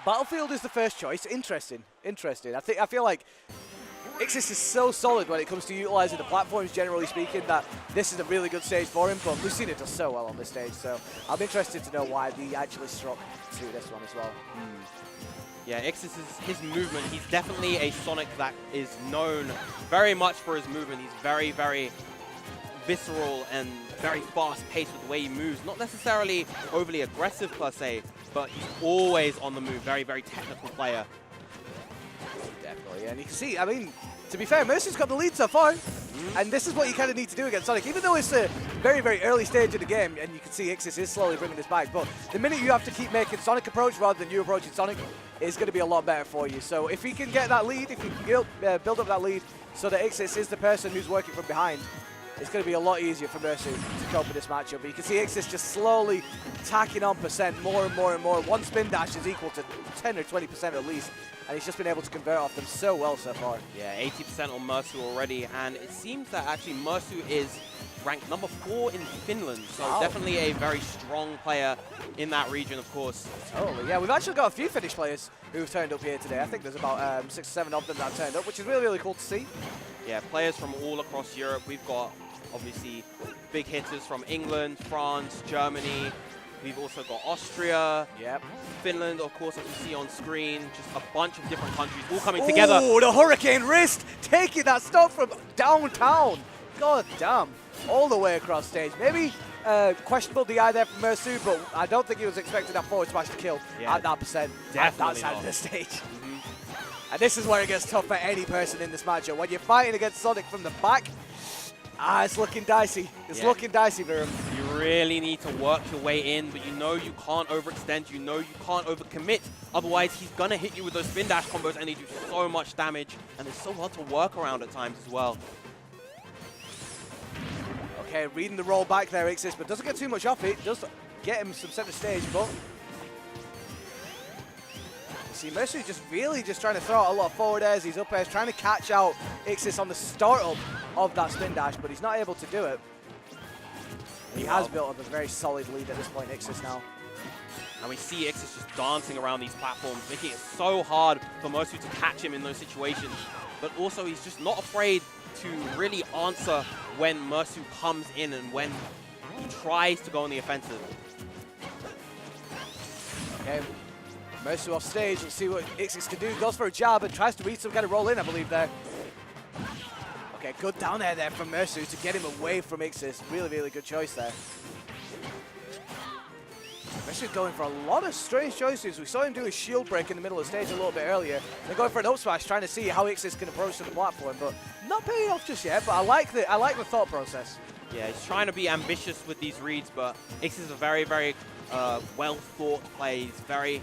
Battlefield is the first choice. Interesting. Interesting. I feel like Ixis is so solid when it comes to utilizing the platforms, generally speaking, that this is a really good stage for him, but Lucina does so well on this stage, so I'm interested to know why he actually struck to this one as well. Yeah, Ixis is his movement. He's definitely a Sonic that is known very much for his movement. He's very, very visceral and very fast-paced with the way he moves. Not necessarily overly aggressive per se, but he's always on the move. Very, very technical player. Definitely, and you can see, I mean, to be fair, Mursu's got the lead so far, and this is what you kind of need to do against Sonic, even though it's a very, very early stage of the game, and you can see Ixis is slowly bringing this back, but the minute you have to keep making Sonic approach rather than you approaching Sonic, is going to be a lot better for you. So if he can get that lead, if he can build up that lead so that Ixis is the person who's working from behind, it's going to be a lot easier for Mursu to cope with this matchup. But you can see Ixis just slowly tacking on percent more and more and more. One spin dash is equal to 10 or 20% at least, and he's just been able to convert off them so well so far. Yeah, 80% on Mursu already, and it seems that actually Mursu is ranked number 4 in Finland, so definitely a very strong player in that region, of course. Totally, yeah. We've actually got a few Finnish players who've turned up here today. I think there's about 6 or 7 of them that have turned up, which is really, really cool to see. Yeah, players from all across Europe. We've got, obviously, big hitters from England, France, Germany. We've also got Austria, Finland, of course, as you see on screen. Just a bunch of different countries all coming together. Oh, the Hurricane Wrist taking that stop from downtown. God damn. All the way across stage. Maybe questionable DI there from Mursu, but I don't think he was expecting that forward smash to kill at that percent at that side of the stage. And this is where it gets tough for any person in this matchup. When you're fighting against Sonic from the back, it's looking dicey. It's looking dicey for him. You really need to work your way in, but you know you can't overextend. You know you can't overcommit. Otherwise, he's going to hit you with those spin dash combos and they do so much damage. And it's so hard to work around at times as well. Okay, reading the roll back there, Ixis, but doesn't get too much off it. Does get him some center stage, but you see Mursu just really just trying to throw out a lot of forward airs. He's up airs, trying to catch out Ixis on the startup of that spin dash, but he's not able to do it. He has built up a very solid lead at this point, Ixis now. And we see Ixis just dancing around these platforms, making it so hard for Mursu to catch him in those situations. But also, he's just not afraid to really answer when Mursu comes in and when he tries to go on the offensive. Okay, Mursu off stage. Let's see what Ixis can do. Goes for a jab and tries to read some kind of roll in, I believe, there. Okay, good down air there from Mursu to get him away from Ixis. Really, really good choice there. Mursu's going for a lot of strange choices. We saw him do a shield break in the middle of the stage a little bit earlier. They're going for an up smash, trying to see how Ixis can approach to the platform, but not paying off just yet. But I like the thought process. Yeah, he's trying to be ambitious with these reads, but Ixis is a very, very well thought play. He's very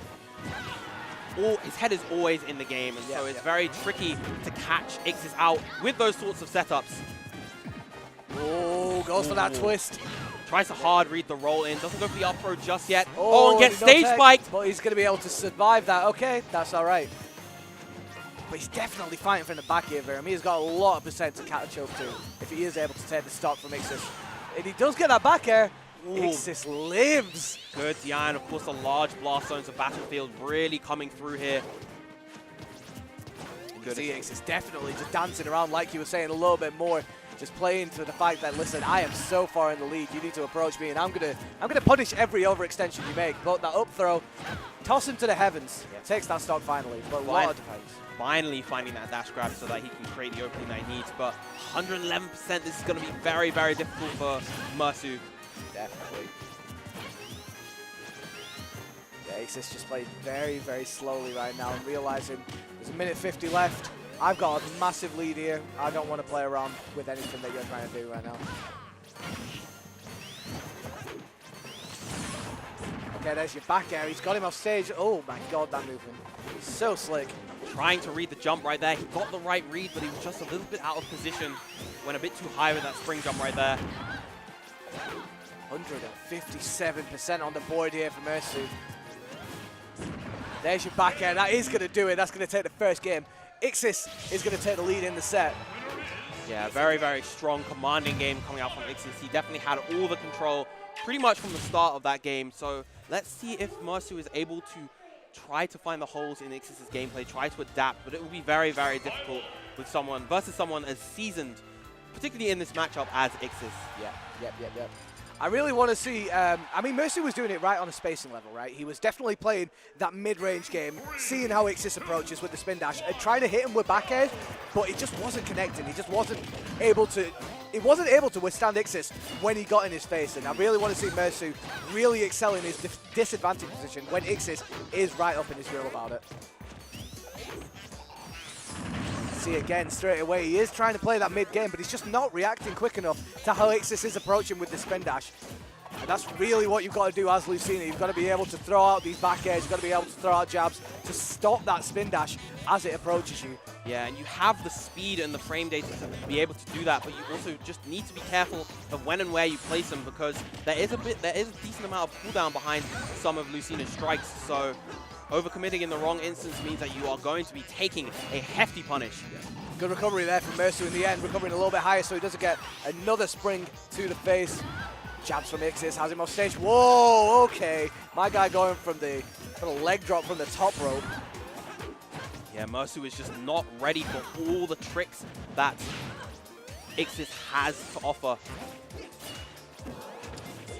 his head is always in the game, and so it's very tricky to catch Ixis out with those sorts of setups. Oh, goes for that twist. Tries to hard read the roll in, doesn't go for the up throw just yet. Oh, and gets stage spiked. But he's going to be able to survive that. Okay, that's all right. But he's definitely fighting from the back here for him. He's got a lot of percent to catch up to if he is able to take the stock from Ixis. If he does get that back air, Ixis lives. Good DI, and of course the large blast zones of Battlefield really coming through here. You can see Ixis definitely just dancing around like you were saying a little bit more. Just playing to the fact that, listen, I am so far in the lead, you need to approach me, and I'm gonna punish every overextension you make. But that up throw, toss him to the heavens. Takes that stock finally, but a lot of defense. Finally finding that dash grab so that he can create the opening that he needs. But 111%, this is going to be very, very difficult for Mursu. Definitely. Yeah, Ixis just played very, very slowly right now, and realizing there's a minute 50 left. I've got a massive lead here. I don't want to play around with anything that you're trying to do right now. Okay, there's your back air. He's got him off stage. Oh my god, that movement. So slick. Trying to read the jump right there. He got the right read, but he was just a little bit out of position. Went a bit too high with that spring jump right there. 157% on the board here for Mursu. There's your back air. That is going to do it. That's going to take the first game. Ixis is going to take the lead in the set. Yeah, very, very strong commanding game coming out from Ixis. He definitely had all the control pretty much from the start of that game. So let's see if Mursu is able to try to find the holes in Ixis' gameplay, try to adapt, but it will be very, very difficult with someone versus someone as seasoned, particularly in this matchup as Ixis. Yep. I really want to see, I mean, Mursu was doing it right on a spacing level, right? He was definitely playing that mid-range game, seeing how Ixis approaches with the spin dash, and trying to hit him with back air, but it just wasn't connecting. He just wasn't able to, withstand Ixis when he got in his face, and I really want to see Mursu really excel in his disadvantage position when Ixis is right up in his grill about it. See again straight away, he is trying to play that mid game, but he's just not reacting quick enough to how Ixis is approaching with the spin dash. And that's really what you've got to do as Lucina. You've got to be able to throw out these back airs, you've got to be able to throw out jabs to stop that spin dash as it approaches you. Yeah, and you have the speed and the frame data to be able to do that, but you also just need to be careful of when and where you place them, because there is a decent amount of cooldown behind some of Lucina's strikes. So overcommitting in the wrong instance means that you are going to be taking a hefty punish. Yeah. Good recovery there from Mursu in the end, recovering a little bit higher so he doesn't get another spring to the face. Jabs from Ixis, has him off stage. Whoa, okay. My guy going from the leg drop from the top rope. Yeah, Mursu is just not ready for all the tricks that Ixis has to offer.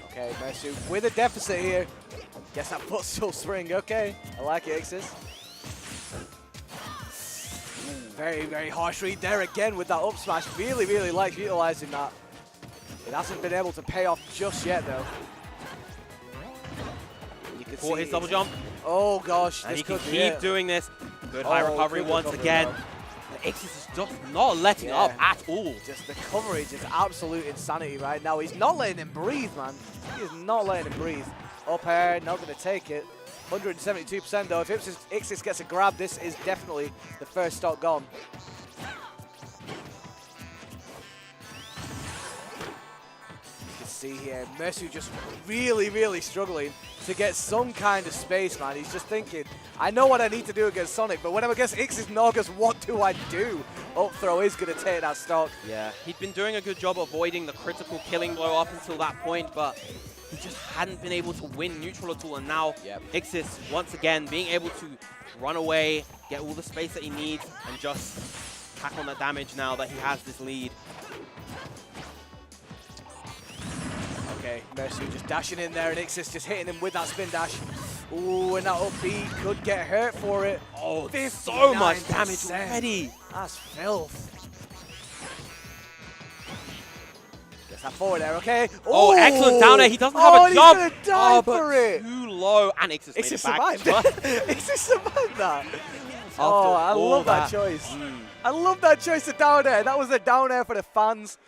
Okay, Mursu with a deficit here. Guess that footstool spring, okay. I like it, Ixis. Very, very harsh read there again with that up smash. Really, really likes utilizing that. It hasn't been able to pay off just yet, though. You can Caught see his double jump. Oh, gosh. And this he can could be keep it. doing this. Good high recovery good once recovery, again. though. And Ixis is just not letting up at all. Just the coverage is absolute insanity right now. He's not letting him breathe, man. He is not letting him breathe. Up air, not going to take it. 172% though. If Ixis gets a grab, this is definitely the first stock gone. You can see here, Mursu just really, really struggling to get some kind of space, man. He's just thinking, I know what I need to do against Sonic, but when I'm against Ixis Norgus, what do I do? Up throw is going to take that stock. Yeah, he'd been doing a good job avoiding the critical killing blow up until that point, but he just hadn't been able to win neutral at all, and now Ixis, once again, being able to run away, get all the space that he needs, and just pack on that damage now that he has this lead. Okay, Mursu just dashing in there, and Ixis just hitting him with that spin dash. Ooh, and that up B could get hurt for it. Oh, so much damage already. That's filth. That forward air, okay? Oh, excellent down air. He doesn't have a jump. He's gonna die for it. Too low, and Ixis made it back. Ixis survived that. Oh, I love that choice. I love that choice of down air. That was a down air for the fans.